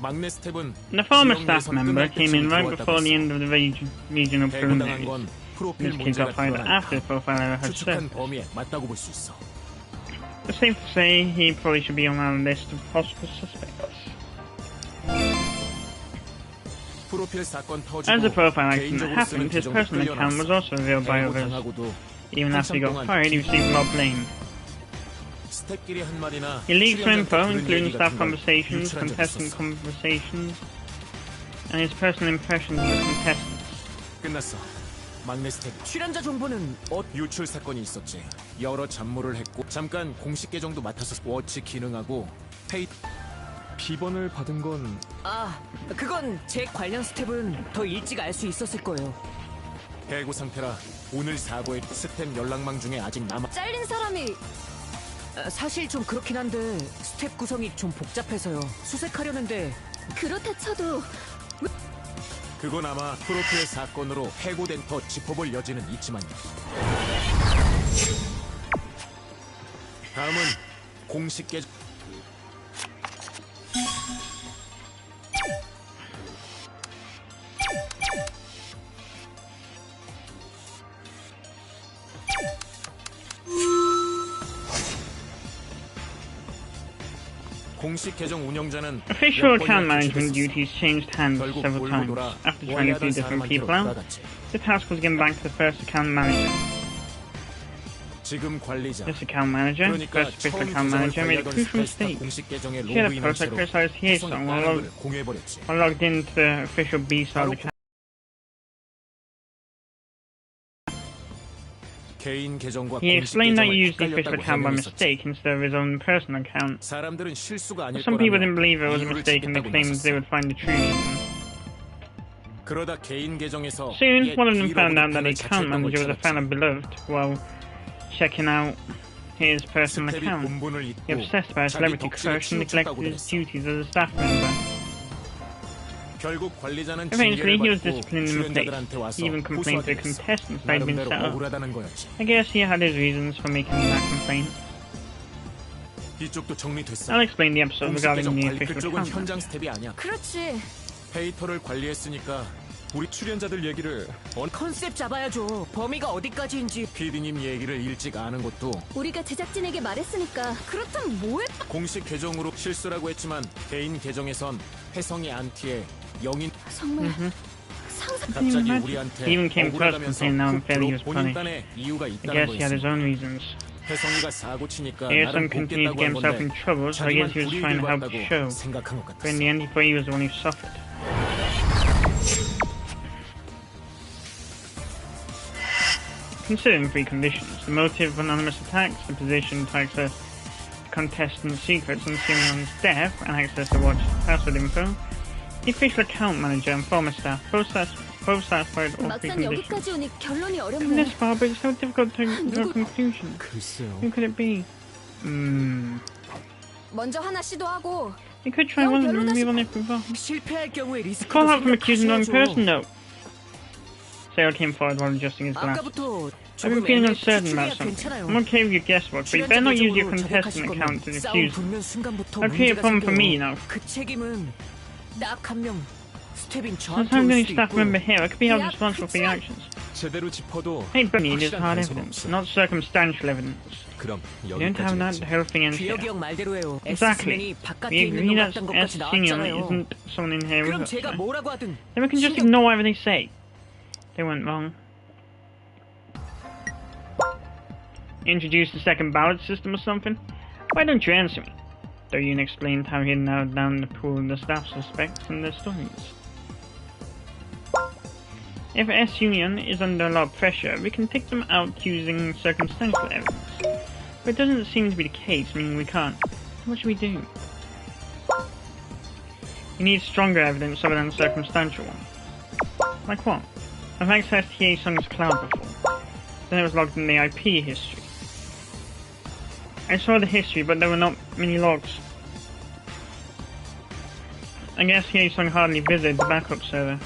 The former staff member came in right before the end of the regional preliminaries. This kid got fired after the profiler had surfaced. It's safe to say he probably should be on our list of possible suspects. As the profile accident happened, his personal account was also revealed by others. Even after he got fired, he received a lot of blame. He leaked some info, including staff conversations, contestant conversations, and his personal impressions of the contestants. 막내 스텝 출연자 정보는 유출 사건이 있었지. 여러 잡무를 했고 잠깐 공식 계정도 맡아서 워치 기능하고 비번을 받은 건 그건 제 관련 스텝은 더 일찍 알 수 있었을 거예요. 해고 상태라 오늘 사고의 스텝 연락망 중에 아직 잘린 사람이 사실 좀 그렇긴 한데 스텝 구성이 좀 복잡해서요. 수색하려는데 그렇다 쳐도 그건 아마 프로필 사건으로 해고된 더 짚어볼 여지는 있지만요. 다음은 공식 계정. Official account management duties changed hands several times. After trying a few different people out, the task was given back to the first account manager. This account manager, first official account manager, made a crucial mistake. She had a post that criticized Hye-sung while logged into the official B-style account. He explained that he used the official account by mistake instead of his own personal account. But some people didn't believe it was a mistake and they claimed they would find the true reason. Soon, one of them found out that the account manager was a fan of Beloved while checking out his personal account. He obsessed about a celebrity crush and neglected his duties as a staff member. Eventually, he was disciplined and replaced. He even complained to the contestants that he'd been set up. I guess he had his reasons for making that complaint. I'll explain the episode regarding the official account. 페이터를 관리했으니까 우리 출연자들 얘기를 컨셉 잡아야죠. 범위가 어디까지인지 PD님 얘기를 일찍 아는 것도 우리가 제작진에게 말했으니까 그렇다면 뭐해? 공식 계정으로 실수라고 했지만 개인 계정에선 혜성이 안티에 영인 정말 He even came close to saying now I'm fairly was punished. I guess he had his own reasons. Hye-sung continued to get himself in trouble, so I guess he was trying to help the show. But in the end, he thought he was the one who suffered. Considering three conditions: the motive of anonymous attacks, the position to access contestant secrets and Simeon's death, and access to watch password info, the official account manager and former staff both satisfied all three conditions. Come this far, but it's so difficult to draw a conclusion. Who could it be? You could try one and move on if we want. Call out from accusing the wrong person, though. Sale came forward while adjusting his glass. I've been feeling uncertain about something. I'm okay with your guesswork, but you better not use your contestant account to accuse them. That'll create a problem for me, you know. Since I'm the only staff member here, I could be held responsible for your actions. Hey, but need is hard evidence, not circumstantial evidence. You don't have that, the whole thing ends here. Exactly. We agree that S. Senior isn't someone in here with us. Then we can just ignore whatever they say. They went wrong. Introduce the second ballot system or something? Why don't you answer me? Doyun explained how he narrowed down the pool of the staff suspects and their stories. If S Union is under a lot of pressure, we can take them out using circumstantial evidence. But it doesn't seem to be the case, meaning we can't. What should we do? We need stronger evidence other than circumstantial one. Like what? I've accessed Hye-sung's cloud before. Then it was logged in the IP history. I saw the history, but there were not many logs. I guess Hye-sung hardly visited the backup server.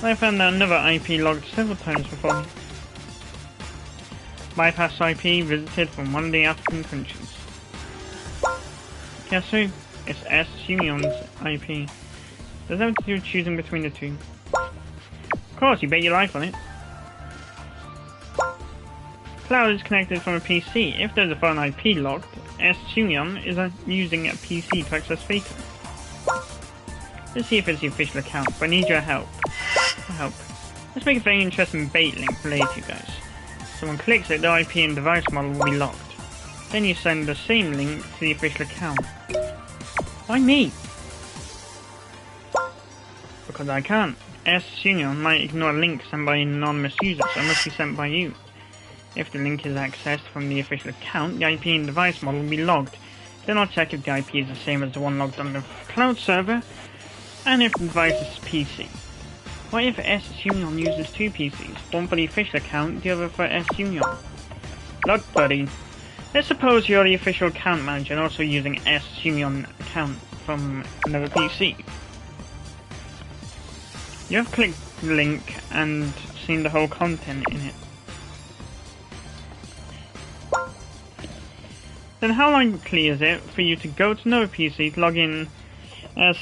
I found that another IP logged several times before. Bypass IP visited from one of the African countries. Guess who? It's S. Union's IP. Does that have to do with choosing between the two? Of course, you bet your life on it. Cloud is connected from a PC. If there's a phone IP locked, S-Union is using a PC to access Phaeton. Let's see if it's the official account, but I need your help. Let's make a very interesting bait link for later, guys. Someone clicks it, the IP and device model will be locked. Then you send the same link to the official account. Why me? Because I can't. S-Union might ignore a link sent by an anonymous user, so it must be sent by you. If the link is accessed from the official account, the IP and device model will be logged. Then I'll check if the IP is the same as the one logged on the cloud server, and if the device is PC. What if S-Union uses two PCs, one for the official account, the other for S-Union? Look, buddy. Let's suppose you're the official account manager and also using S-Union account from another PC. You have clicked the link and seen the whole content in it. Then how likely is it for you to go to another PC to log in as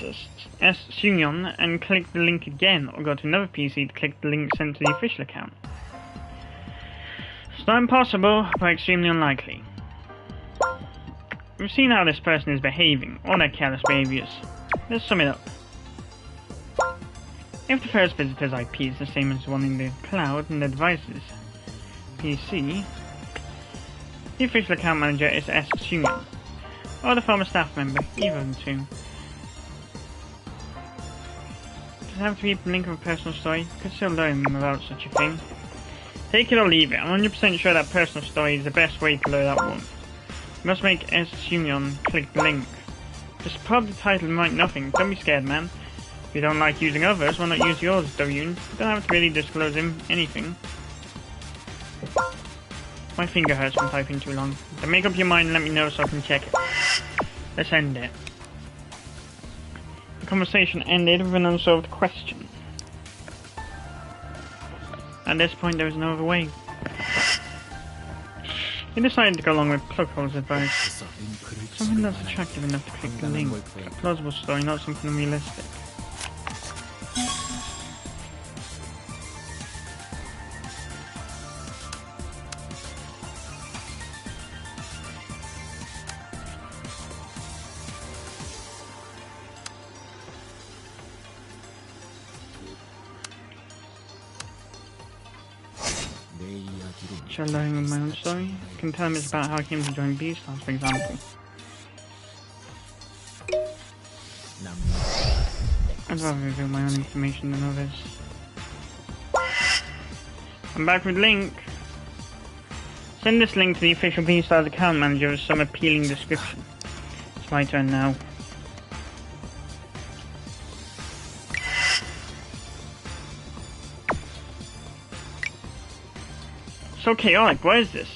S-Union and click the link again, or go to another PC to click the link sent to the official account? It's not impossible, but extremely unlikely. We've seen how this person is behaving, all their careless behaviors. Let's sum it up. If the first visitor's IP is the same as the one in the cloud and the device's PC, the official account manager is S-Union, or the former staff member, either of the two. Does it have to be a link of a personal story? Could still learn about such a thing. Take it or leave it. I'm 100% sure that personal story is the best way to load up one. You must make S-Union click the link. Just pop the title and write nothing. Don't be scared, man. If you don't like using others, why not use yours, W? You don't have to really disclose anything. My finger hurts from typing too long. Then make up your mind and let me know so I can check it. Let's end it. The conversation ended with an unsolved question. At this point, there was no other way. He decided to go along with Plughole's advice. Something that's attractive enough to click the link. A plausible story, not something unrealistic. Shall I let him with my own story? I can tell him it's about how I came to join B-Stars, for example. I'd rather reveal my own information than others. I'm back with link. Send this link to the official B-Stars account manager with some appealing description. It's my turn now. So chaotic, what is this?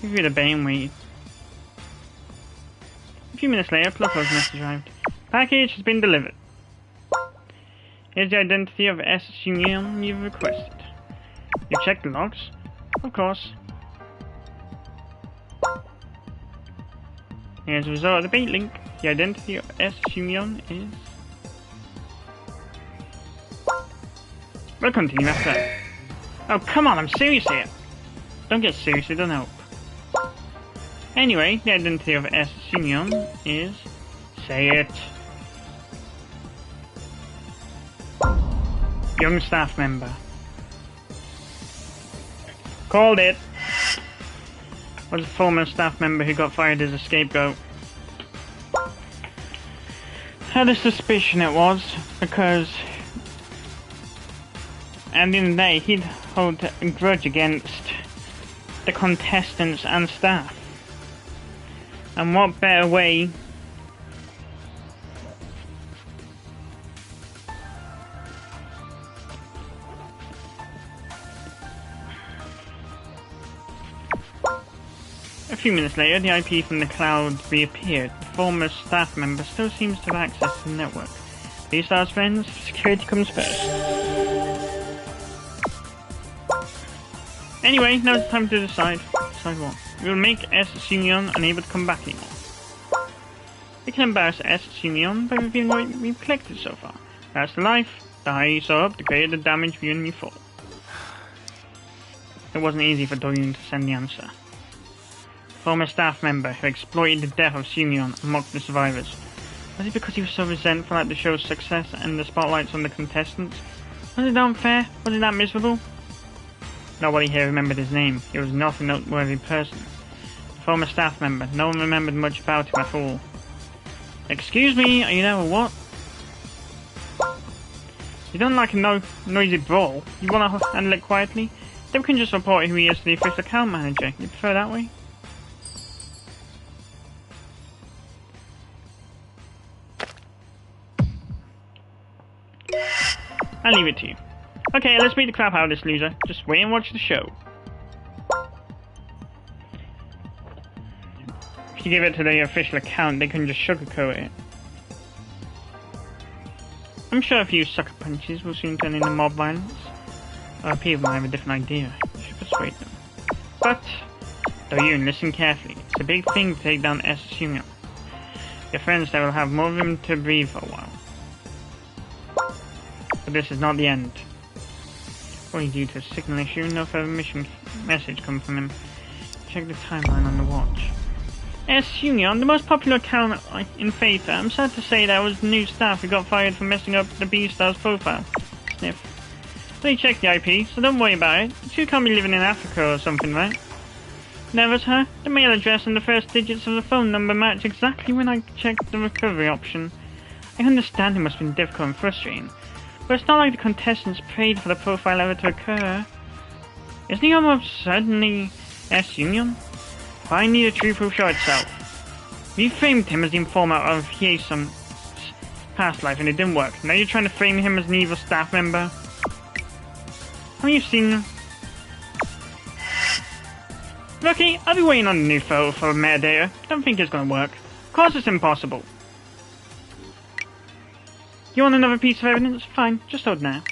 Give you the bay and wait. A few minutes later, Plughole's message arrived. Package has been delivered. Here's the identity of S-Union you've requested. You've checked the logs? Of course. Here's the result of the bait link. The identity of S-Union is... We'll continue after that. Oh, come on, I'm serious here. Don't get serious, it doesn't help. Anyway, the identity of S-Union is... Say it. Young staff member. Called it. Was a former staff member who got fired as a scapegoat. Had a suspicion it was, because... at the end of the day, he'd hold a grudge against the contestants and staff. And what better way A few minutes later, the IP from the cloud reappeared. The former staff member still seems to have access to the network. B-Stars friends, security comes first. Anyway, now it's time to decide. Decide what? We will make S-Union unable to come back anymore. They can embarrass S. Simeon by revealing what we've collected so far. That's the life, the high you saw up, the greater the damage you and me fall. It wasn't easy for Doyun to send the answer. Former staff member who exploited the death of Simeon and mocked the survivors. Was it because he was so resentful at the show's success and the spotlights on the contestants? Was it unfair? Was it that miserable? Nobody here remembered his name. He was not a noteworthy person. The former staff member, no one remembered much about him at all. Excuse me, are you there or what? You don't like a noisy brawl. You want to handle it quietly? Then we can just report who he is to the official account manager. You prefer that way? I'll leave it to you. Okay, let's beat the crap out of this loser. Just wait and watch the show. If you give it to the official account, they can just sugarcoat it. I'm sure a few sucker punches will soon turn into mob violence. Or people might have a different idea. You should persuade them. But, Doyun, listen carefully. It's a big thing to take down S. Simeon. Your friends there will have more room to breathe for a while. But this is not the end. Only due to a signal issue, no further message come from him. Check the timeline on the watch. S. Simeon, the most popular account in Theta. I'm sad to say that was the new staff who got fired for messing up the B-Star's profile. Sniff. They checked the IP, so don't worry about it. You two can't be living in Africa or something, right? Nervous, huh? The mail address and the first digits of the phone number match exactly when I checked the recovery option. I understand it must have been difficult and frustrating. But it's not like the contestants prayed for the profile ever to occur. Isn't he almost certainly S. Union? Finally, the truth will show itself. You framed him as the informer of Hyesum's past life and it didn't work. Now you're trying to frame him as an evil staff member? Have you seen him? Lucky, I'll be waiting on the new photo for metadata. Don't think it's gonna work. Of course it's impossible. You want another piece of evidence? Fine, just hold now.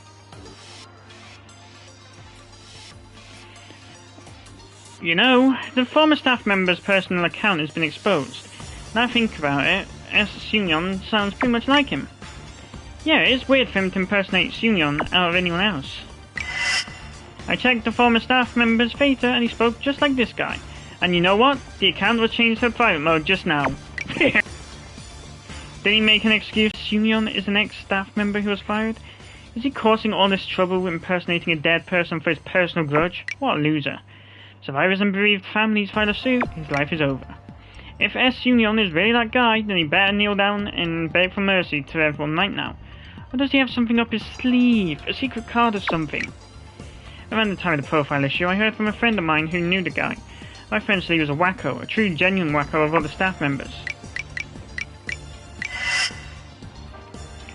You know, the former staff member's personal account has been exposed. Now I think about it, S. Simeon sounds pretty much like him. Yeah, it is weird for him to impersonate Simeon out of anyone else. I checked the former staff member's Theta and he spoke just like this guy. And you know what? The account was changed to private mode just now. Did he make an excuse? Simeon is an ex-staff member who was fired? Is he causing all this trouble with impersonating a dead person for his personal grudge? What a loser. Survivors and bereaved families file a suit, his life is over. If S. Simeon is really that guy, then he better kneel down and beg for mercy to everyone right now. Or does he have something up his sleeve? A secret card or something? Around the time of the profile issue, I heard from a friend of mine who knew the guy. My friend said he was a wacko, a true genuine wacko of other staff members.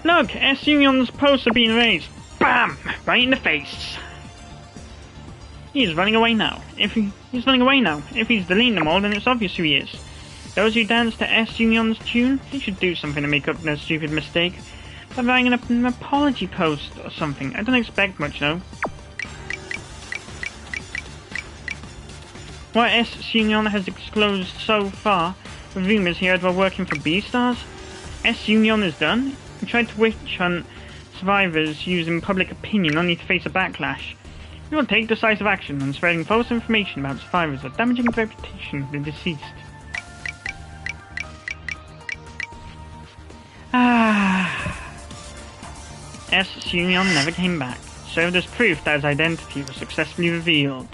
Look! S. Simeon's posts are being raised. BAM! Right in the face. He's running away now. If he's deleting them all, then it's obvious who he is. Those who dance to S. Simeon's tune, they should do something to make up their stupid mistake. By writing an apology post or something. I don't expect much, though. What S. Simeon has disclosed so far, the rumours he heard while working for B-Stars? S. Simeon is done? He tried to witch hunt survivors using public opinion only to face a backlash. We will take decisive action on spreading false information about survivors or damaging the reputation of the deceased. S. Simeon never came back, served as proof that his identity was successfully revealed.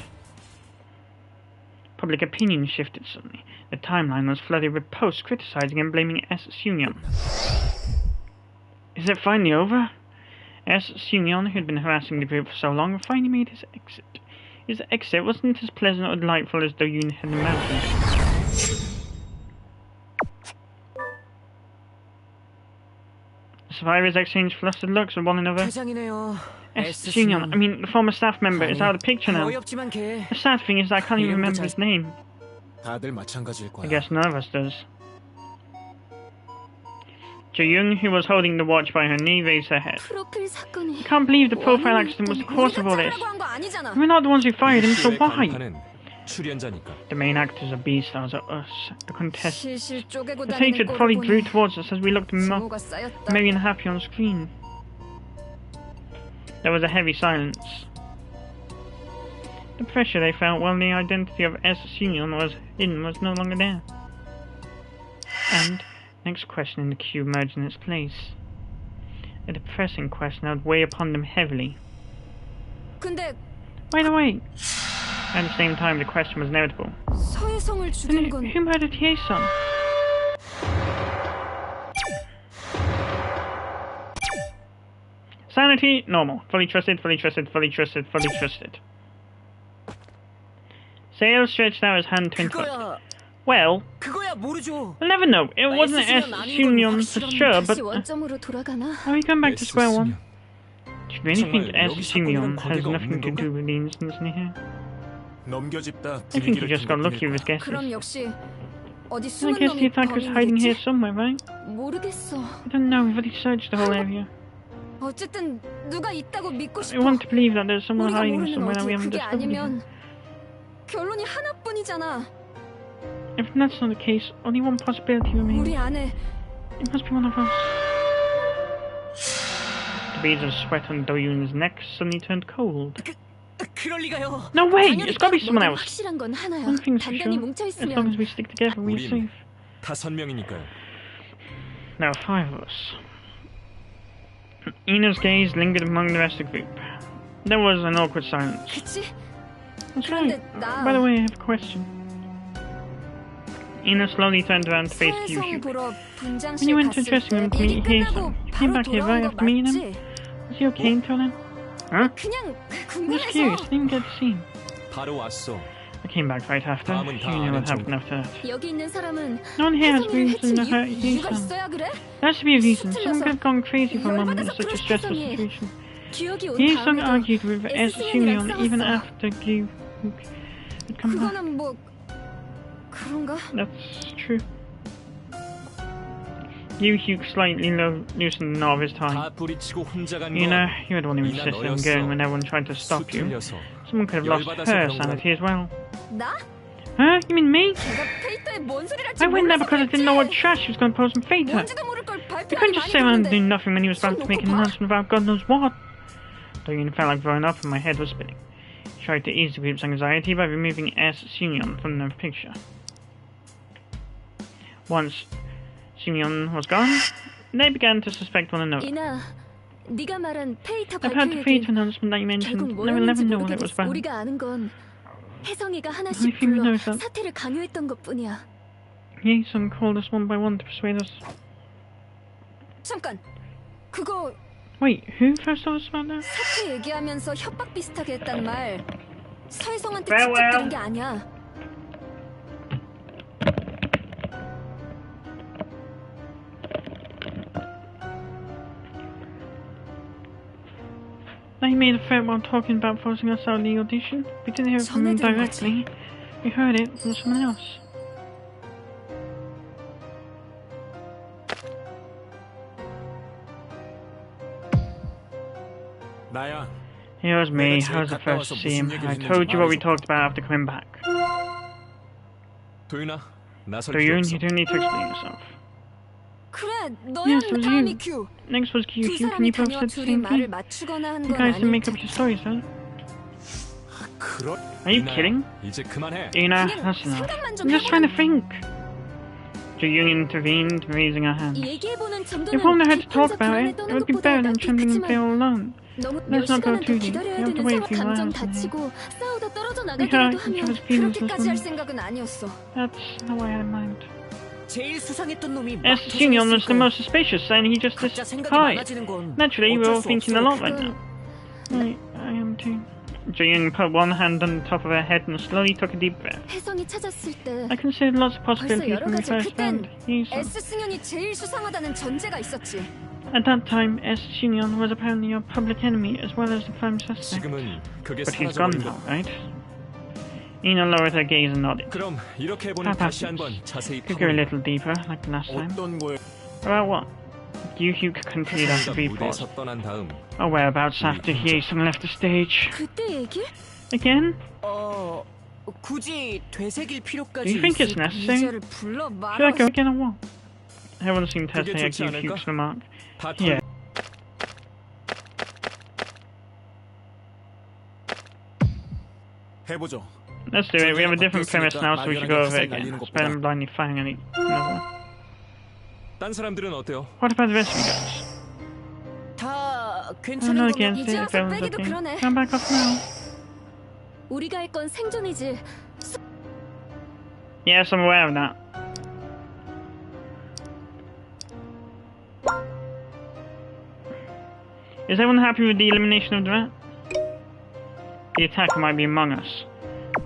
Public opinion shifted suddenly. The timeline was flooded with posts criticizing and blaming S. Simeon. Is it finally over? S. Simeon, who had been harassing the group for so long, finally made his exit. His exit wasn't as pleasant or delightful as Doyun had imagined. The survivors exchanged flustered looks with one another. S. Simeon, the former staff member, is out of the picture now. The sad thing is that I can't even remember his name. I guess none of us does. Jo-young, who was holding the watch by her knee, raised her head. I can't believe the profile accident was the cause of all this. We're not the ones who fired him, so why? The main actors are B-stars are us, the contestants. The hatred probably drew towards us as we looked merry and happy on screen. There was a heavy silence. The pressure they felt while the identity of S. Union was hidden was no longer there. And next question in the queue emerged in its place. A depressing question that would weigh upon them heavily. By the way, at the same time the question was inevitable. Then who murdered Hye-sun? Sanity, normal. Fully trusted, fully trusted, fully trusted, fully trusted. Sale stretched out his hand to interrupt. Well, we'll never know. It wasn't S. Union for sure, but... are we going back to square one? Do you really think S. Union has nothing to do with the incidents in here? I think he just got lucky with his guesses. I guess the attacker's hiding here somewhere, right? I don't know, we've already searched the whole area. I want to believe that there's someone hiding somewhere that we haven't discovered. If that's not the case, only one possibility remains. It must be one of us. The beads of sweat on Do-yoon's neck suddenly turned cold. No way! It's gotta be someone else! One thing's for sure, as long as we stick together, we're safe. There are 5 of us. Ina's gaze lingered among the rest of the group. There was an awkward silence. That's right. By the way, I have a question. Ina slowly turned around to face Gyu-hyuk. When you went to the dressing room to meet Hye-sun, you came back here right after meeting him? Was he okay until then? Huh? I'm just curious, I didn't get to see him. I came back right after. You knew what happened after that. No one here has reason to hurt Hye-sun. There has to be a reason. Someone could have gone crazy for a moment in such a stressful situation. Hye-sun argued with S. Union even after Gyu-hyuk had come back. That's true. Gyu-hyuk slightly loosened the knot of his tie. You know, you're the one who insisted on going when everyone tried to stop you. Someone could have lost her sanity as well. Huh? You mean me? I went there because I didn't know what trash he was going to pose and fate her. You couldn't just sit around and do nothing when he was about to make an announcement about God knows what. Do-yoon felt like throwing up and my head was spinning. He tried to ease the group's anxiety by removing S. Union from the picture. Once Union was gone, they began to suspect one another. I've heard the fate announcement that you mentioned, and I will never know what it was about. Only thing we know is that Hye-sun called us one by one to persuade us. Wait, who first told us about that? Farewell! They made a threat while talking about forcing us out of the audition. We didn't hear it from him directly. We heard it from someone else. It was me. I was the first to see him. I told you what we talked about after coming back. Do-yoon, you don't need to explain yourself. Yes, it was you. Next was Gyu-hyuk, and you both said the same thing. You guys didn't make up your stories, right? Are you kidding? Ina, that's enough. I'm just trying to think. Do-yoon intervened, raising her hand. If only had to talk about it, it would be better than trembling and feel alone. Let's not go too deep. We have to wait a few hours. We hurt each other's feelings this one. That's not what I had in mind. S. Union was the most suspicious, and he just died. Naturally, we're all thinking a lot right now. I am too. Do-yoon put one hand on the top of her head and slowly took a deep breath. I considered lots of possibilities when we first found Hye-sun. At that time, S. Union was apparently your public enemy as well as the prime suspect. But he's gone now, right? Ina lowered her gaze and nodded. That happens. Could go a little deeper, like the last time. About what? Gyu-hyuk continued after brief pause. Oh, whereabouts after Hye-sun left the stage? Again? 굳이 되새길 필요까지 Do you think it's necessary? Should I go again or what? Everyone's seen testing a Fuchs remark. Yeah. 해보죠. Let's do it. We have a different premise now, so we should go over it again. Spend them blindly firing at another one. 딴 사람들은 어때요? What about the rest of you guys? 다 I'm 괜찮은 not 거면 against it 이제 if 와서 everyone's 빼기도 okay. 그러네. Come back off now. 우리가 할 건 생존이지. Yes, I'm aware of that. Is everyone happy with the elimination of the rat? The attacker might be among us.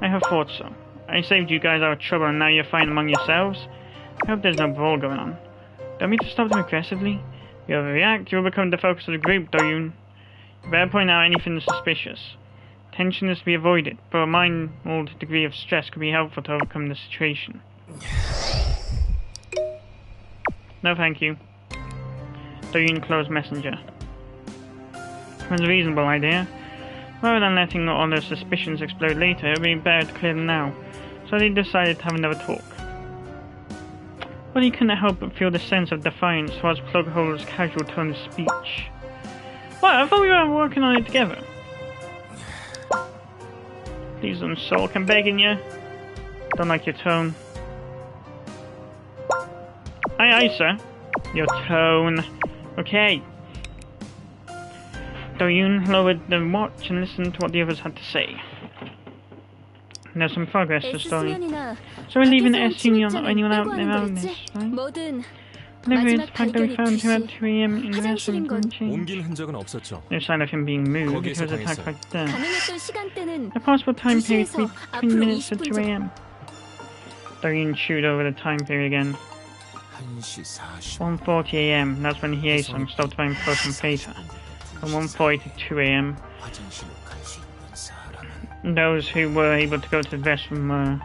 I have thought so. I saved you guys out of trouble and now you're fighting among yourselves. I hope there's no brawl going on. Don't mean to stop them aggressively. You'll overreact, you'll become the focus of the group, though you better point out anything suspicious. Tension is to be avoided, but a minimal degree of stress could be helpful to overcome the situation. No thank you. Doyun closed messenger. It was a reasonable idea. Rather than letting all their suspicions explode later, it would be better to clear them now. So they decided to have another talk. But he couldn't help but feel the sense of defiance towards Plughole's casual tone of speech. What? I thought we were working on it together. Please don't sulk, I'm begging you. Don't like your tone. Aye, sir. Your tone. Okay. Doyun lowered the watch and listened to what the others had to say. There's some progress to the story. So we're leaving S Union or anyone out there around this, right? Leverage fact that we found him at 2 AM in the restroom couldn't change. No sign of him being moved. He was attacked right there. The possible time period could be 20 minutes to 2 AM. Doyun chewed over the time period again. 1:40 AM, that's when Hye-sung stopped buying frozen paper. From 1:40 to 2 AM. Those who were able to go to the restroom were...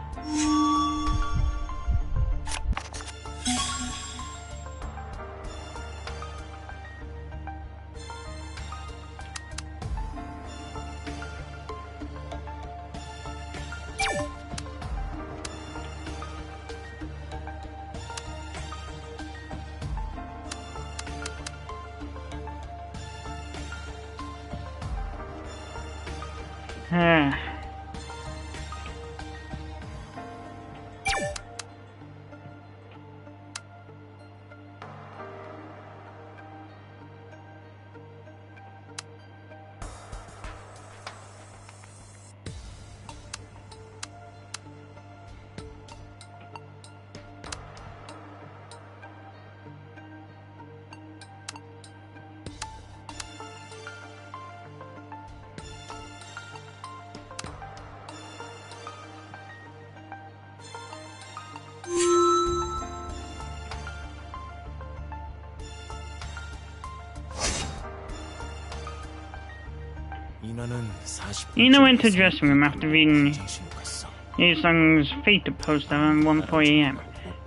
Ina went to the dressing room after reading Hye-sung's Fate post around 1:40 AM.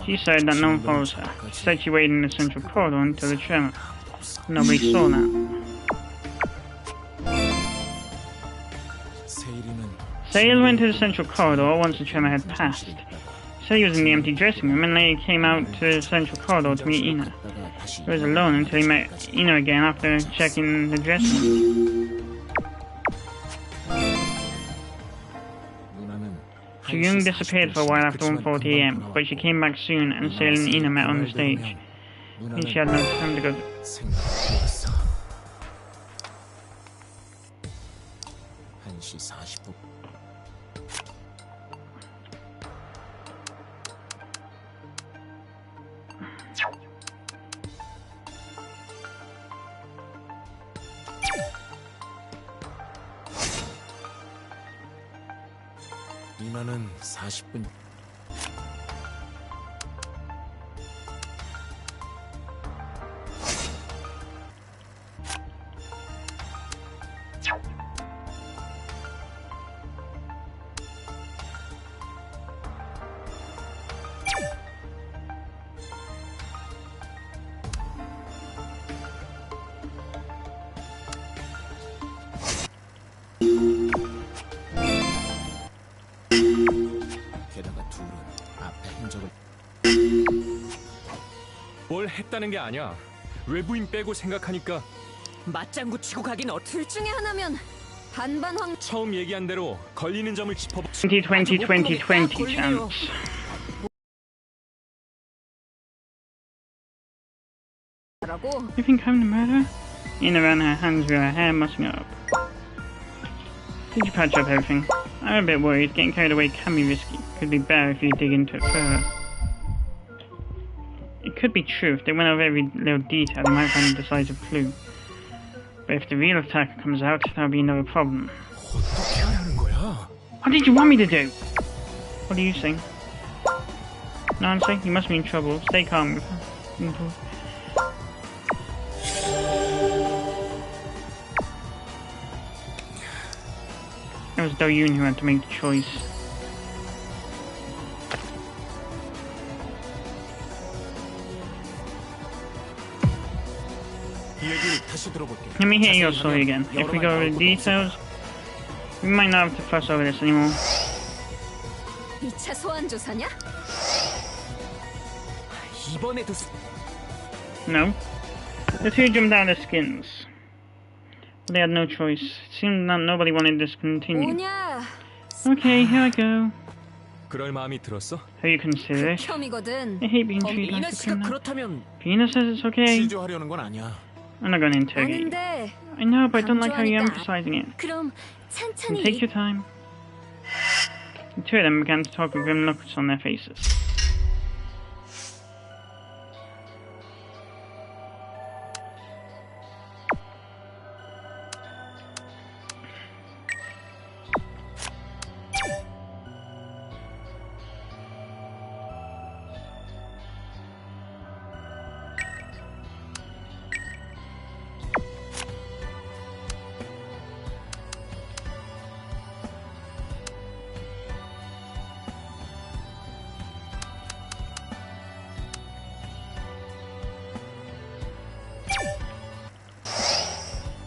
She said that no one follows her. She said she waited in the central corridor until the tremor. Nobody saw that. Sale went to the central corridor once the tremor had passed. He said he was in the empty dressing room and later came out to the central corridor to meet Ina. He was alone until he met Ina again after checking the dressing room. Young disappeared for a while after 1:40 AM, but she came back soon and Sale and Ina met on the stage. And she had no time to go. 이나는 40분. 뭘 했다는 게 아니야. 외부인 빼고 생각하니까 맞장구 치고 가긴 둘 중에 하나면 반반 황. 처음 얘기한 대로 걸리는 점을 짚어보. 2020 chance. You think I'm the murderer? In around her hands with her hair mussing up. Did you patch up everything? I'm a bit worried. Getting carried away can be risky. Could be better if you dig into it further. It could be true. If they went over every little detail, they might find a decisive clue. But if the real attacker comes out, that'll be another problem. What did you want me to do? What do you think? Nancy, you must be in trouble. Stay calm with her. It was Do-yoon who had to make the choice. Let me hear your story again. If we go over the details, we might not have to fuss over this anymore. 2차 소환 조사냐? 이번에도 No. The two jumped out of their skins. But they had no choice. It seemed that nobody wanted this to continue. 뭐냐? Okay, here I go. 그럴 마음이 들었어? How you consider it? 혐이거든. I hate being treated like a criminal. 그렇다면 Venus says it's okay. 치료하려는 건 아니야. I'm not going to interrogate you. 아닌데. I know, but I don't like how you're emphasizing it. 그럼 천천히. Take your time. The two of them began to talk with grim looks on their faces.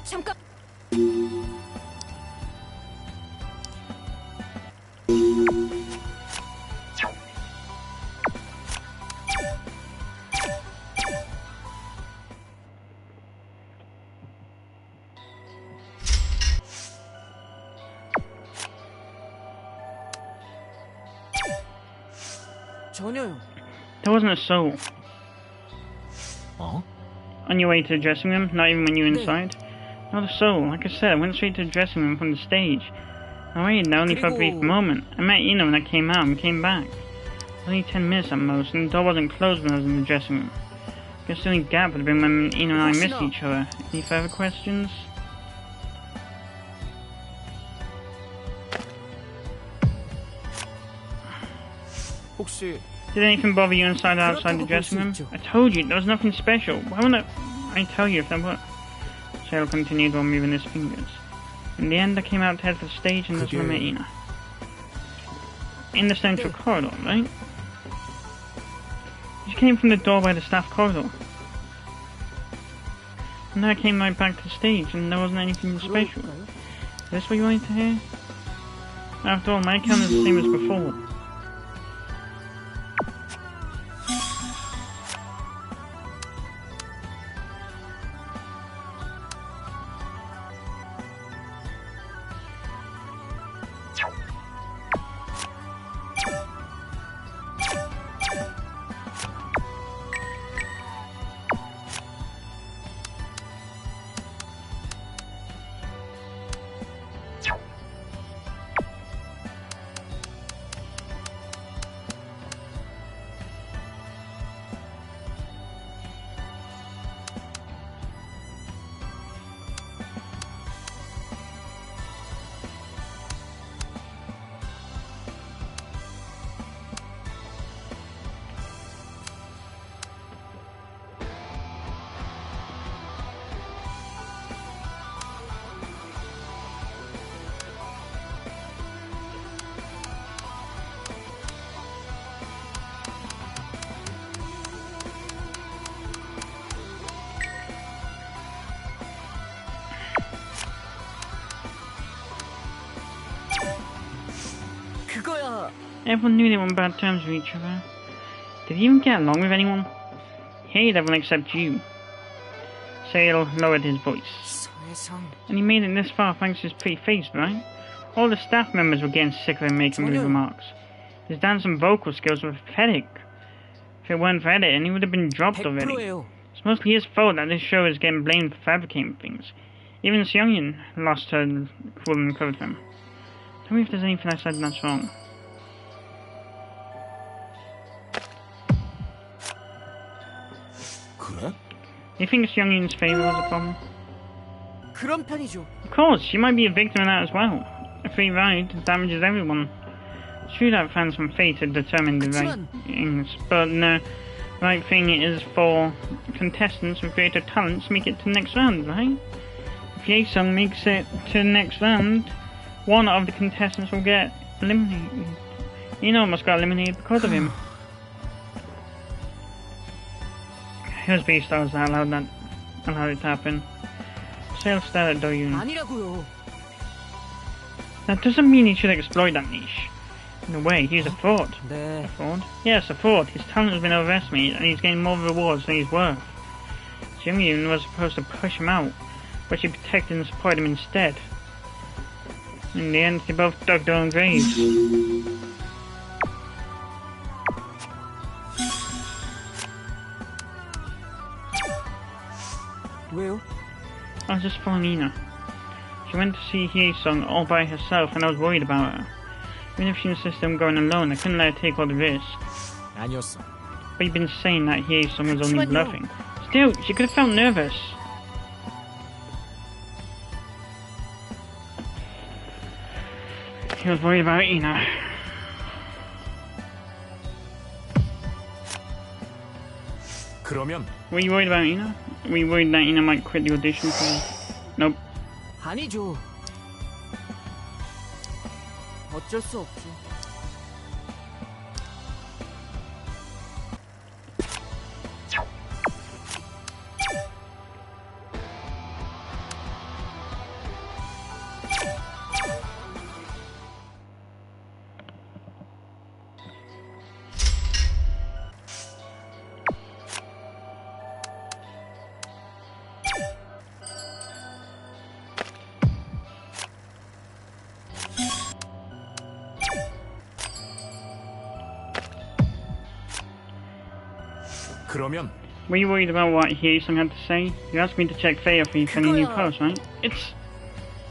잠깐. 전혀요. There wasn't a soul. 어? On your way to the dressing room, not even when you were inside? Not a soul. Like I said, I went straight to the dressing room from the stage. I waited there only for a brief moment. I met Ina when I came out and came back. Only 10 minutes at most, and the door wasn't closed when I was in the dressing room. I guess the only gap would have been when Ina and I missed each other. Any further questions? 혹시 Did anything bother you inside or outside the dressing room? I told you, there was nothing special. Why wouldn't I tell you if there were? Cheryl continued while moving his fingers. In the end, I came out to head for the stage and that's when I met Ina. In the central corridor, right? She came from the door by the staff corridor. And then I came right back to the stage and there wasn't anything special. Is this what you wanted to hear? After all, my account is the same as before. 그거야. Everyone knew they were on bad terms with each other. Did he even get along with anyone? hate everyone except you. Sale lowered his voice. And he made it this far thanks to his pretty face, right? All the staff members were getting sick of him making rude remarks. His dance and vocal skills were pathetic. If it weren't for editing, he would have been dropped already. It's mostly his fault that this show is getting blamed for fabricating things. Even Seungyeon lost her cool and covered them. Tell me if there's anything I said that's wrong. You think Seungyeon's favour was a problem? Of course, she might be a victim of that as well. A free ride damages everyone. It's true that fans from Fate are determined the right things, but the right thing is for contestants with greater talents to make it to the next round, right? If Yaesung makes it to the next round, one of the contestants will get eliminated. Ina almost got eliminated because of him. It was Beastars that allowed it to happen. Sale stared at Doyoon. That doesn't mean he should exploit that niche. In a way, he's a fraud. A fraud? Yes, a fraud. His talent has been overestimated and he's getting more rewards than he's worth. Seungyeon was supposed to push him out, but she protected and supported him instead. In the end, they both dug their own graves. Will? I was just following Ina. She went to see Hye-sung all by herself and I was worried about her. Even if she insisted on going alone, I couldn't let her take all the risk. But you've been saying that Hye-sung was only bluffing. Still, she could have felt nervous. He was worried about Ina. Were you worried about Ina? Were you worried that Ina might quit the audition for you? Nope. 아니죠. 어쩔 수 없지. Were you worried about what Hye-sung had to say? You asked me to check Faya for you for any new posts, right?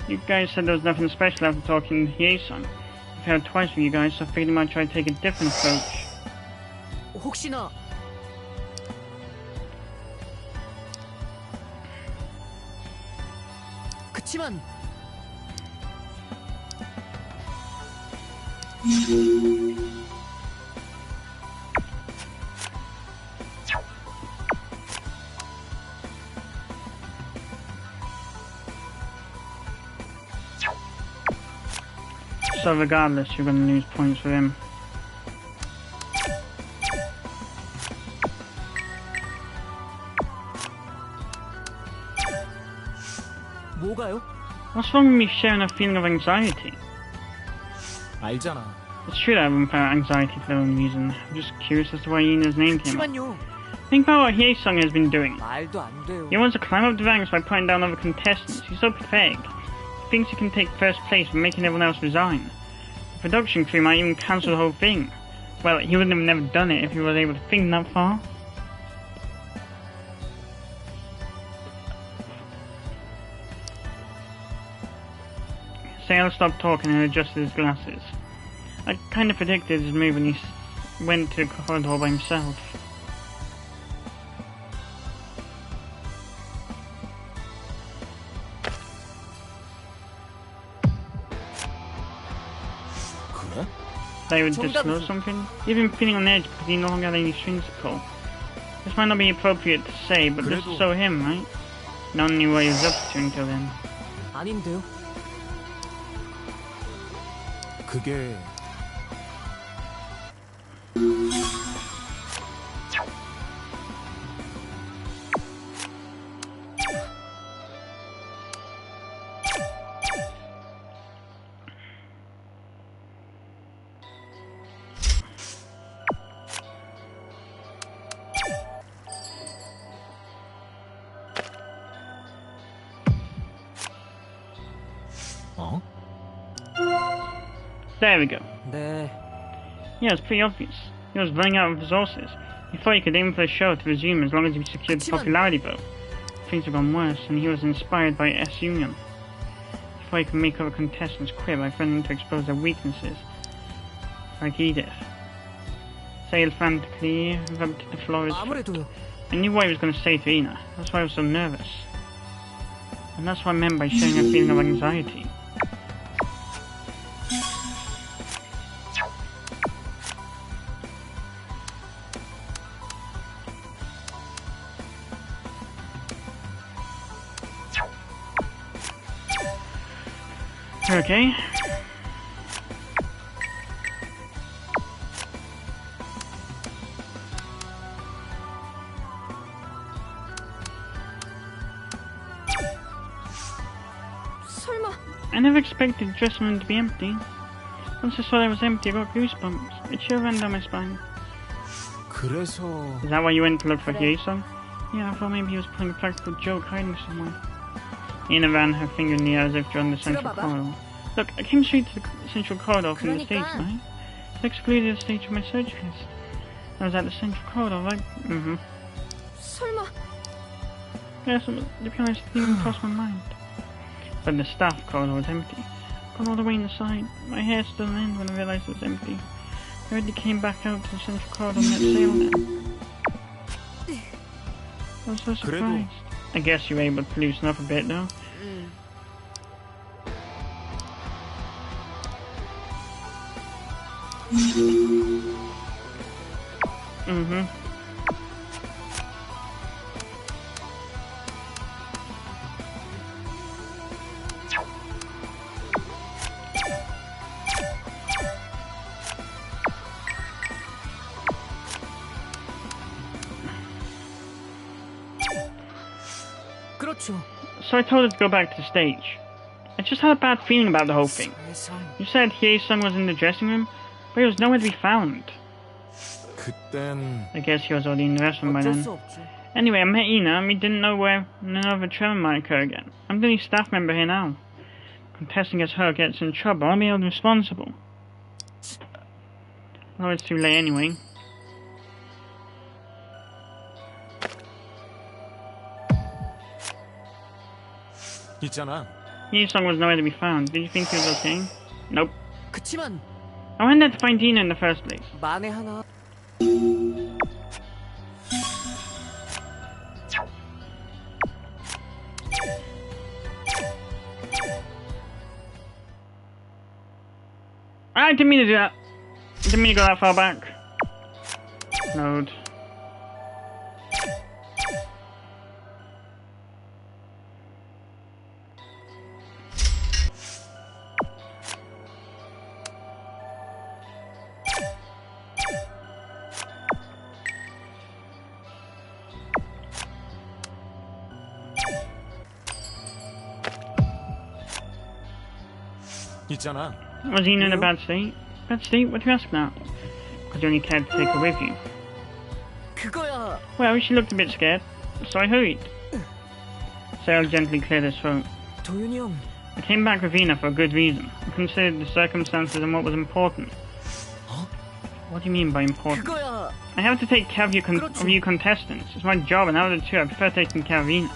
You guys said there was nothing special after talking to Hye-sung. I've heard twice from you guys, so I figured I might try to take a different approach. 혹시나 그치만 So regardless, you're going to lose points with him. 뭐가요? What's wrong with me sharing a feeling of anxiety? 알잖아. It's true that everyone felt anxiety for their own reason. I'm just curious as to why Ina's name came up. 그치만요. Think about what Hye-sung has been doing. 말도 안 돼요. He wants to climb up the ranks by putting down other contestants. He's so pathetic. He thinks he can take first place by making everyone else resign. The production crew might even cancel the whole thing. Well, he wouldn't have never done it if he was able to think that far. Sale stopped talking and adjusted his glasses. I kind of predicted his move when he went to the corridor by himself. They would disclose something? You've been feeling on edge because you no longer have any strings to pull. This might not be appropriate to say, but this is so him, right? No one knew what he was up to until then. 아닌데요. 그게 There we go. 네. Yeah, it's pretty obvious. He was running out of resources. He thought he could aim for the show to resume as long as he secured the popularity vote. Things have gone worse, and he was inspired by S Union. He thought he could make other contestants quit by threatening to expose their weaknesses, like Edith. Sailed frantically, rubbed to the floor. I knew what he was going to say to Ina. That's why I was so nervous. And that's what I meant by sharing a feeling of anxiety. Okay. I never expected the dressing room to be empty. Once I saw it was empty, I got goosebumps. It chill ran down my spine. Is that why you went to look for Hye-sung? Yeah, I thought maybe he was playing a practical joke hiding somewhere. Ina ran her finger in the air as if drawn the central corridor. Look, I came straight to the central corridor from the stage, right? I excluded the stage from my search list. I was at the central corridor, right? Mm-hmm. Yes, to be honest, it didn't even cross my mind. But the staff corridor was empty. Gone all the way inside. My hair stood on end when I realised it was empty. I already came back out to the central corridor and met Sail then. I was so surprised. I guess you were able to loosen up a bit though. Mm-hmm. So I told her to go back to the stage. I just had a bad feeling about the whole thing. You said Hye-sung was in the dressing room, but he was nowhere to be found. I guess he was already in the restaurant by then. Anyway, I met Ina and we didn't know where another tremor might occur again. I'm the only staff member here now. Contesting as her gets in trouble, I'll be held responsible. Well, it's too late anyway. Hye-sung was nowhere to be found. Did you think he was okay? Nope. I went there to find Ina in the first place. I didn't mean to do that. I didn't mean to go that far back. Load. Was Ina in a bad state? Bad state? What do you ask now? Because you only cared to take her with you. Well, she looked a bit scared, so I hurried. Sarah gently cleared his throat. I came back with Ina for a good reason. I considered the circumstances and what was important. What do you mean by important? I have to take care of you contestants. It's my job, and out of the two, I prefer taking care of Ina.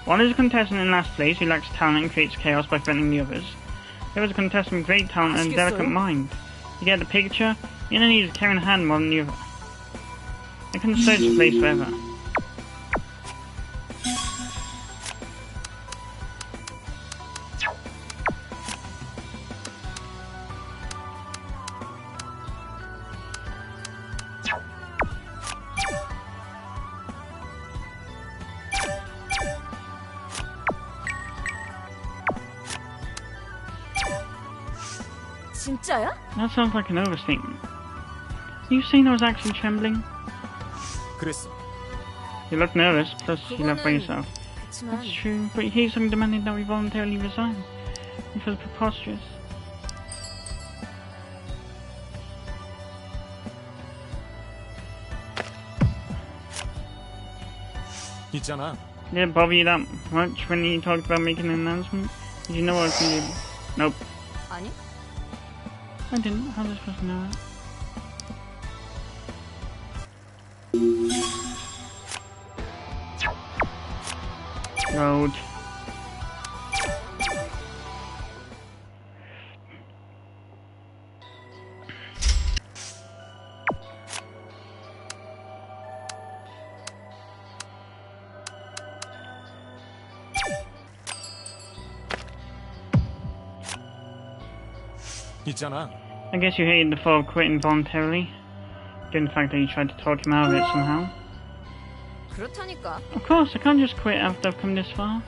One is a contestant in last place who lacks talent and creates chaos by threatening the others. There was a contestant with great talent and a delicate mind. You get the picture? Ina needs a caring hand more than the other. I couldn't search the place forever. That sounds like an overstatement. Are you saying I was actually trembling? You look nervous, plus you left by yourself. That's true, but Hye-sung demanded that we voluntarily resign. It was preposterous. Did it bother you that much when you talked about making an announcement? Did you know what I was going to do? Nope. I didn't. How does this person know it? Road. I guess you hated the thought of quitting voluntarily, given the fact that you tried to talk him out of it somehow. 그렇다니까. Of course, I can't just quit after I've come this far.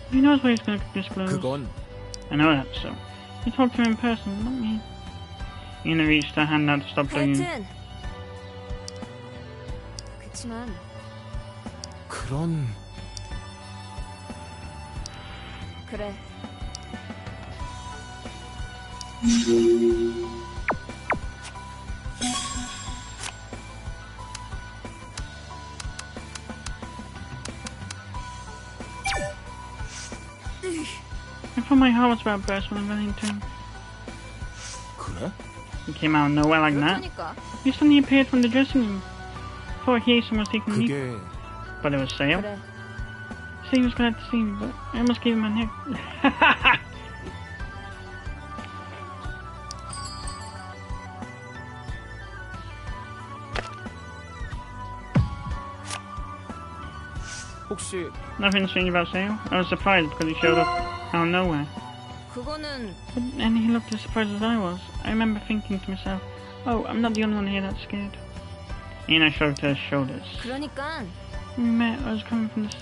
He knows what he's going to disclose. I know that, so you talk to him in person, not me. Ian reached her hand out to stop doing it. 그치만 그래. I thought my heart was about to burst when I ran into him. 그래? He came out of nowhere like that. He suddenly appeared from the dressing room. Thought Jason was taking me, but it was Sale. 그래. He was glad to see me, but I almost gave him my neck. 혹시 Nothing strange about Sale. I was surprised because he showed up out of nowhere. 그거는 And he looked as surprised as I was. I remember thinking to myself, oh, I'm not the only one here that's scared. Ina shrugged her shoulders. 그러니까 When we met, I was coming from this.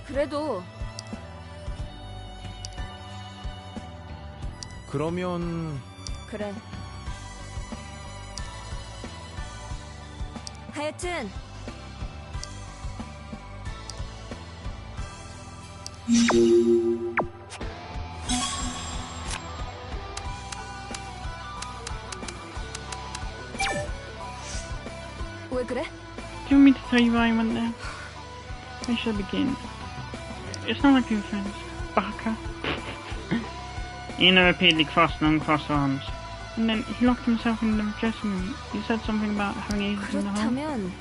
그래도 그러면 그래. 하여튼 왜 그래? Do you want me to tell you why I went there? Where should I begin? It's not like we were friends. Baka. Ina repeatedly crossed and uncrossed her arms. And then he locked himself in the dressing room. He said something about having agents in the home. 그렇다면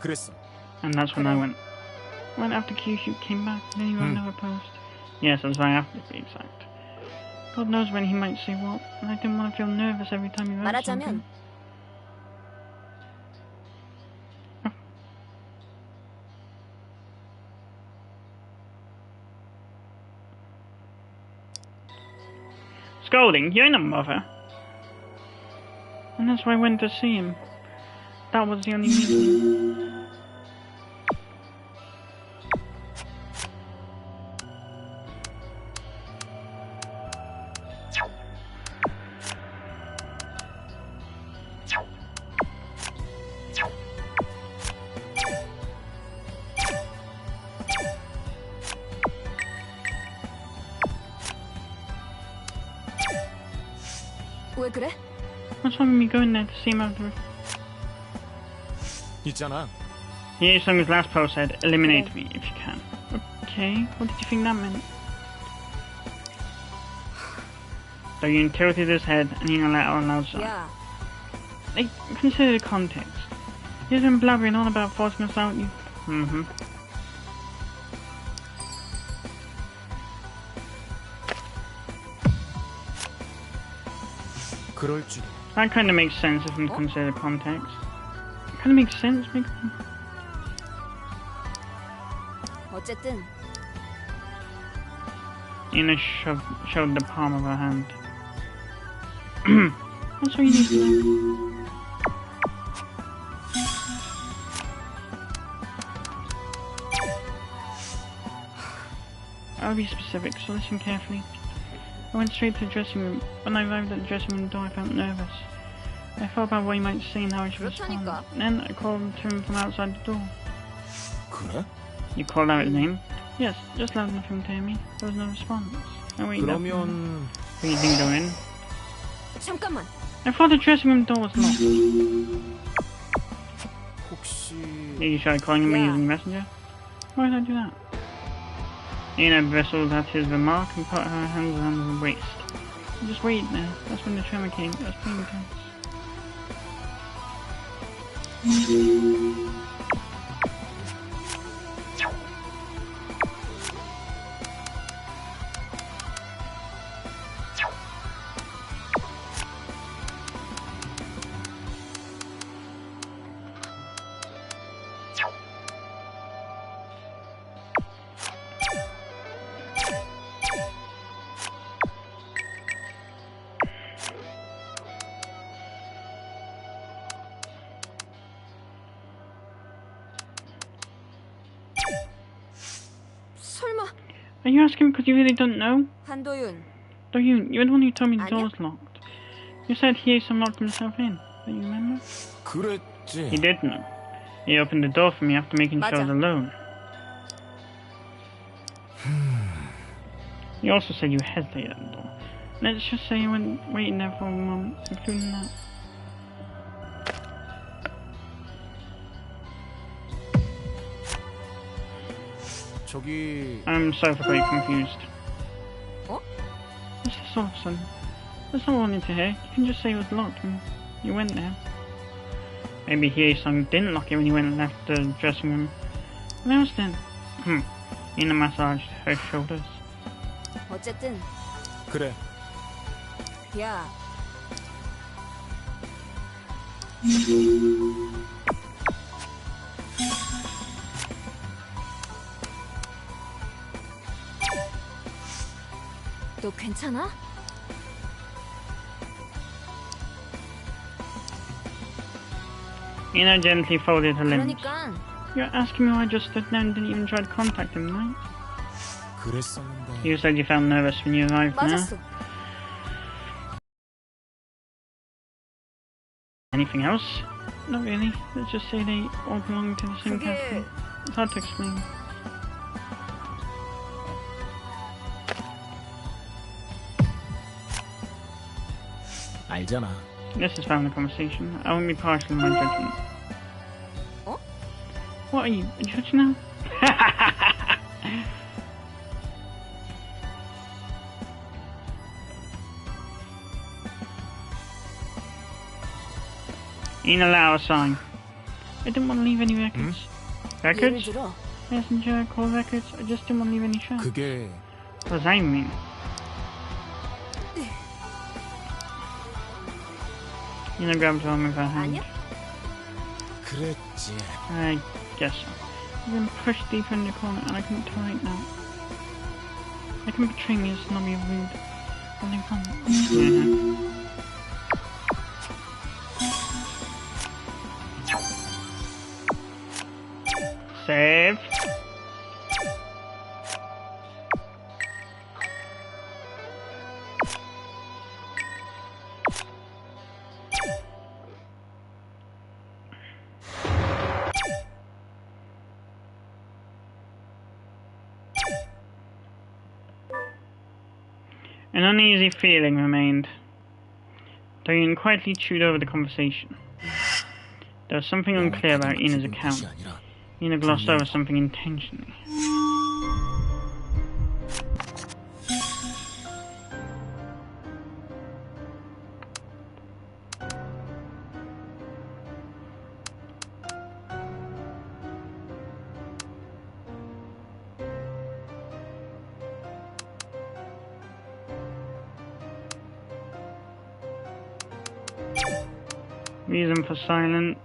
그랬어. And that's when I went. Right after Kyushu came back, then he wrote another post. Yes, it was right after to be exact. God knows when he might say what, and I didn't want to feel nervous every time he wrote something. 말하자면 Scolding? You ain't a mother. And that's why I went to see him. That was the only reason. 왜 그래? What's wrong with me going there to see him after? 있잖아. He sung his last post said, eliminate me if you can. Okay, what did you think that meant? So you tilted his head and he let out a loud sigh. 야, Like, consider the context. He's been blabbering on about forcing us out, you... 그럴지도. That kind of makes sense if you consider the context. It kind of makes sense, 어쨌든 Ina showed the palm of her hand. That's all you need to know. I'll be specific, so listen carefully. I went straight to the dressing room. When I arrived at the dressing room door, I felt nervous. I thought about what he might say and how I should respond. Then I called to him from outside the door. 그래? You called out his name? Yes, just loud enough for him to hear me. There was no response. I waited up. 그러면 But he didn't go in. 잠깐만. I thought the dressing room door was locked. 혹시 Did you try calling him using Messenger? Why did I do that? Ina bristled at his remark and put her hands around her waist. Just wait there. That's when the tremor came. It was pretty intense. Are you asking because you really don't know? 한도윤. Doyun, you're the one who told me the door was locked. You said Hye-sung locked himself in. Don't you remember? 그랬지. He did know. He opened the door for me after making sure I was alone. You also said you hesitated at the door. Let's just say you went waiting there for a moment, including that. I'm sorry for getting confused. What? What's this all of a sudden? There's no one into here. You can just say it was locked when you went there. Maybe Hye-sung didn't lock it when you went and left the dressing room. What else then? Ina massaged her shoulders. 어쨌든. 그래. 야. 너 괜찮아? Ina gently folded her limbs. 그러니까. You're asking me why I just stood there and didn't even try to contact him, right? 그랬었는데. You said you felt nervous when you arrived there. 맞았어. Anything else? Not really. Let's just say they all belong to the same castle. It's hard to explain. 알잖아. This is family conversation. I won't be partial in my judgment. 어? What are you, a judge now? Ina Lao sign. I didn't want to leave any records. Records? Messenger, call records. I just didn't want to leave any trace. 그게. What does that mean? Ina grabbed her arm with her hand. 그랬지. I guess so. I've been pushed deeper in the corner and I couldn't tolerate now. I can betray me as snobby or rude. When they come. Save. An uneasy feeling remained. Doyun quietly chewed over the conversation. There was something unclear about Ina's account. Ina glossed over something intentionally. Reason for silence.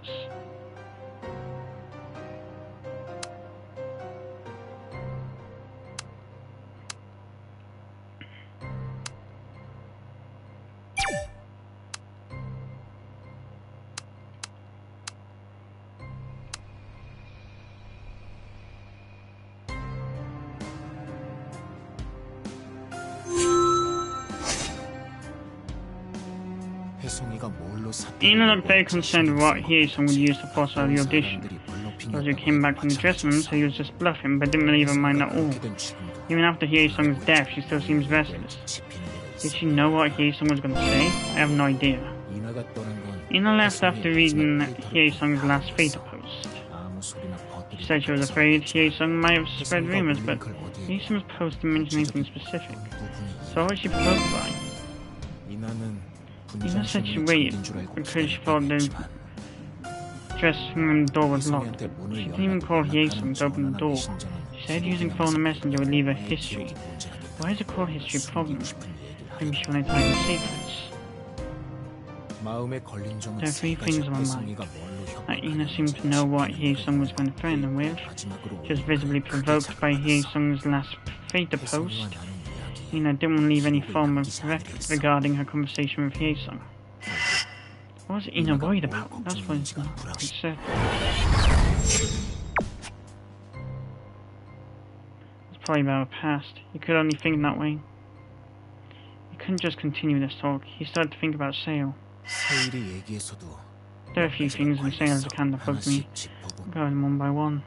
Ina looked very concerned with what Hye-sung would use to force out the audition. Roger came back from the dressing room, so he was just bluffing, but didn't believe her mind at all. Even after Hye-sung's death, she still seems restless. Did she know what Hye-sung was going to say? I have no idea. Ina left after reading Hye-sung's last Fata post. She said she was afraid Hye-sung might have spread rumors, but Hye-sung's post didn't mention anything specific. So what was she provoked by? Ina said she waited because she thought the dressing room door was locked. She didn't even call Hye-sung to open the door. She said using phone and messenger would leave a history. Why is a call history a problem? Maybe she wanted to hide her secrets. There are three things on my mind. That Ina seemed to know what Hye-sung was going to threaten her with. She was visibly provoked by Hye-sung's last Theta post. Ina didn't want to leave any form of record regarding her conversation with Hye-sung. What was Ina worried about? That's what it's not quite certain. It's probably about her past. He could only think that way. He couldn't just continue this talk. He started to think about Sale. There are a few things in Sale's account that bugged me. I'll go in one by one.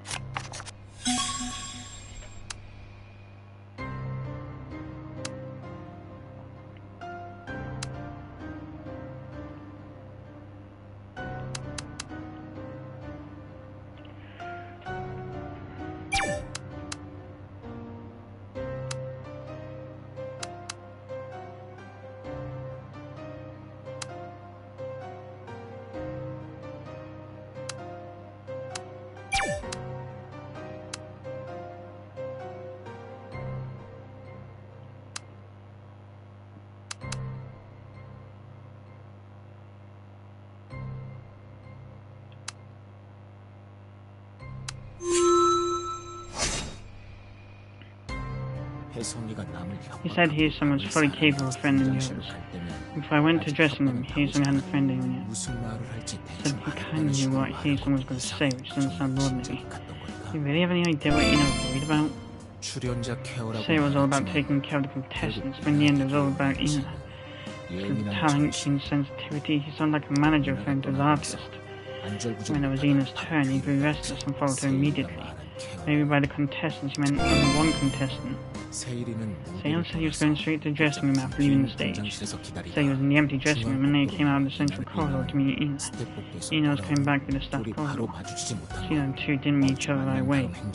He said Hye-sung was fully capable of friending yours. If I went to dressing room, Hye-sung hadn't friended anyone yet. He said he kinda knew what Hye-sung was going to say, which doesn't sound ordinary. Do you really have any idea what Ina was worried about? Say it was all about taking care of the contestants, but in the end it was all about Ina. Through talent and sensitivity, he sounded like a manager friend to his artist. When it was Ina's turn, he grew restless and followed her immediately. Maybe by the contestants, he meant only one contestant. Sale said he was going straight to the dressing room after leaving the stage. Said he was in the empty dressing room and then he came out of the central corridor to meet Ina. Ina was coming back through the staff corridor. Sina and two didn't meet each other right away. And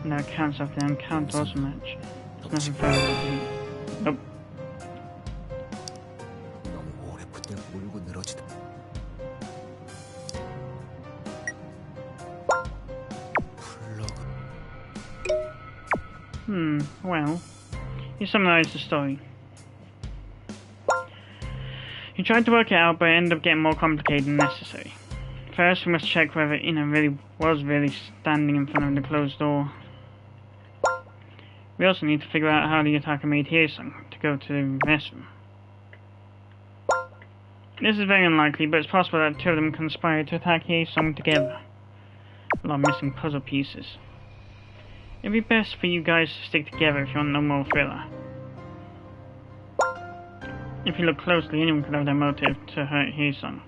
their accounts of them can't also match. There's nothing further to do. Nope. Well, he summarized the story. He tried to work it out, but it ended up getting more complicated than necessary. First, we must check whether Ina was really standing in front of the closed door. We also need to figure out how the attacker made Hye-sung to go to the restroom. This is very unlikely, but it's possible that two of them conspired to attack Hye-sung together. A lot of missing puzzle pieces. It'd be best for you guys to stick together if you want no more thriller. If you look closely, anyone could have their motive to hurt Hye-sung.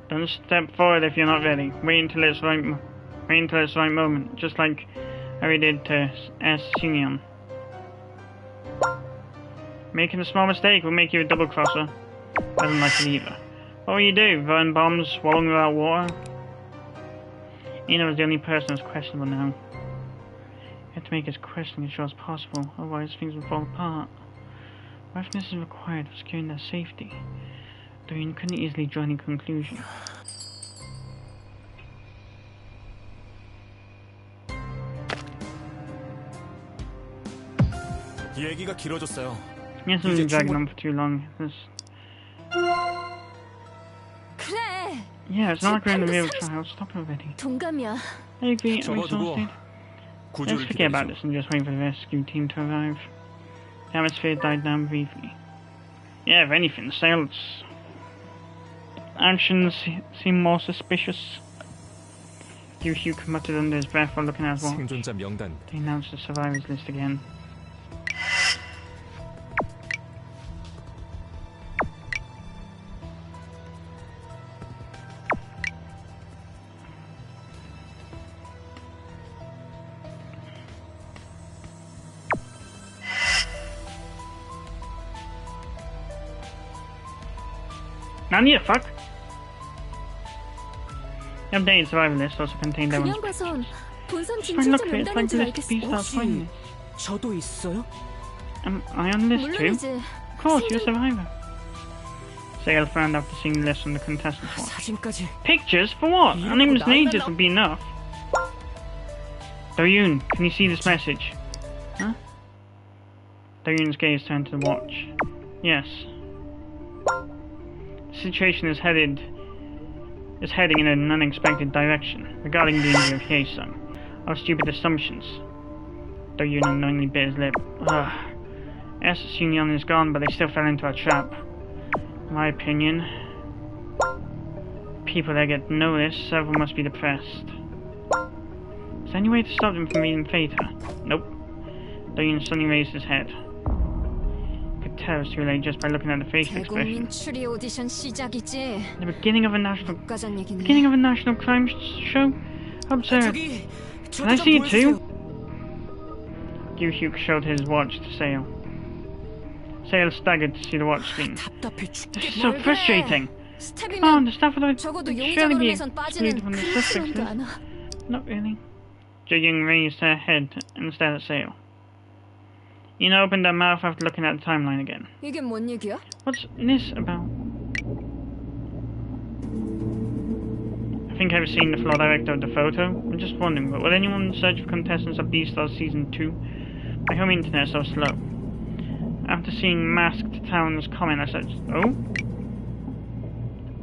Don't step forward if you're not ready. Wait until it's the right moment, just like Harry did to S. Shinyeon. Making a small mistake will make you a double crosser. I don't like it either. What will you do? Burn bombs, swallowing without water? Ina was the only person who was questionable now. You have to make his questioning as sure as possible, otherwise things will fall apart. Roughness is required for securing their safety. Doreen couldn't easily draw any conclusion. 얘기가 길어졌어요. Yes, it's been dragging on for too long. Yeah, it's not like we're in the real trial. Stop already. 동감이야. I agree. Are we exhausted? Let's forget about this and just wait for the rescue team to arrive. The atmosphere died down briefly. Yeah, if anything, Sale's actions seem more suspicious. Hugh muttered under his breath while looking at his watch. They announced the survivors list again. Nani the fuck? The updated survivor list also contained everyone's pictures. Fine, look at it, it's like the list of B-stars finding this. 저도 있어요? Am I on the list too? Of course, you're a survivor. Sale frowned after seeing the list from the contestants watch. 사진까지. Pictures? For what? Anonymous ages would be enough. Do-yoon, can you see this message? Huh? Do-yoon's gaze turned to the watch. Yes. The situation is heading in an unexpected direction regarding the injury of Hye-sung. Our stupid assumptions. Do-yoon unknowingly bit his lip. Ugh. Yes, Sunyeon is gone, but they still fell into our trap. In my opinion, people that get noticed, several must be depressed. Is there any way to stop them from reading Theta? Nope. Do-yoon suddenly raised his head. Could tell us too late just by looking at the facial expression. The beginning of a national crime show? Absurd. Can I see it too? Gyu-hyuk showed his watch to Sale. Sale staggered to see the watch screen. This is so frustrating. Come on, the staff would surely be excluded from the suspects list. Not really. Jo-young raised her head and stared at Sale. Ina opened her mouth after looking at the timeline again. What's this about? I think I've seen the floor director of the photo. I'm just wondering, but will anyone search for contestants of B-Stars Season 2? My home internet is so slow. After seeing Masked Town's comment, I said, oh?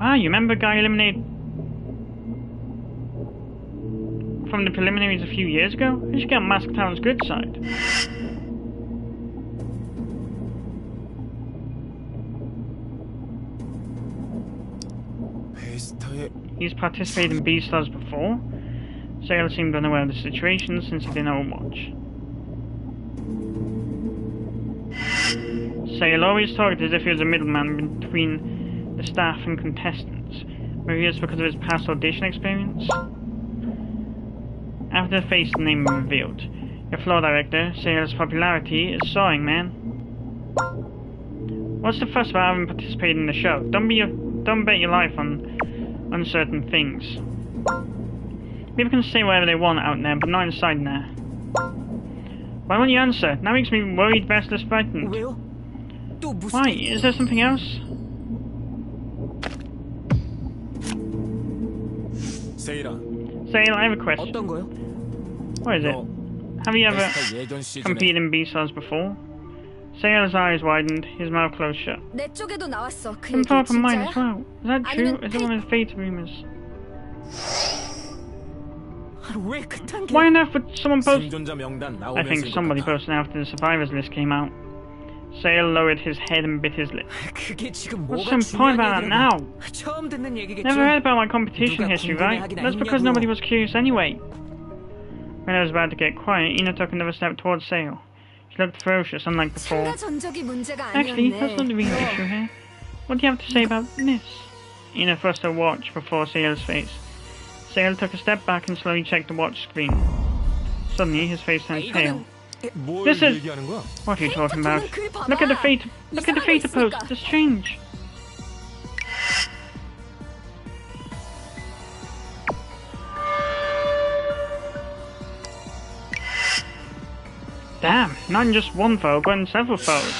Ah, you remember a guy eliminated from the preliminaries a few years ago? I should get on Masked Town's good side. He's participated in B-Stars before. Sale seemed unaware of the situation since he didn't own watch. Sale always talked as if he was a middleman between the staff and contestants. Maybe it's because of his past audition experience? After the face and name were revealed, your floor director, Sale's popularity is soaring, man. What's the fuss about having participated in the show? Don't bet your life on uncertain things. People can say whatever they want out there, but not inside there. Why won't you answer? That makes me worried, restless, frightened. Why? Is there something else? Sale, I have a question. What is it? Have you ever competed in B-Stars before? Sale's eyes widened, his mouth closed shut. Some far from mine as well. Is that true? Is it one of the fate rumors? Why on earth would someone post? I think somebody posted after the survivors list came out. Sale lowered his head and bit his lip. What's so important about that now? Never heard about my competition history, right? That's because nobody was curious anyway. When I was about to get quiet, Ina took another step towards Sale. She looked ferocious, unlike before. Actually, that's not the real issue here. What do you have to say about this? Ina thrust her watch before Sale's face. Sale took a step back and slowly checked the watch screen. Suddenly, his face turned pale. This is... What are you talking about? Look at the Theta post. It's strange. Damn, not in just one photo, but in several photos.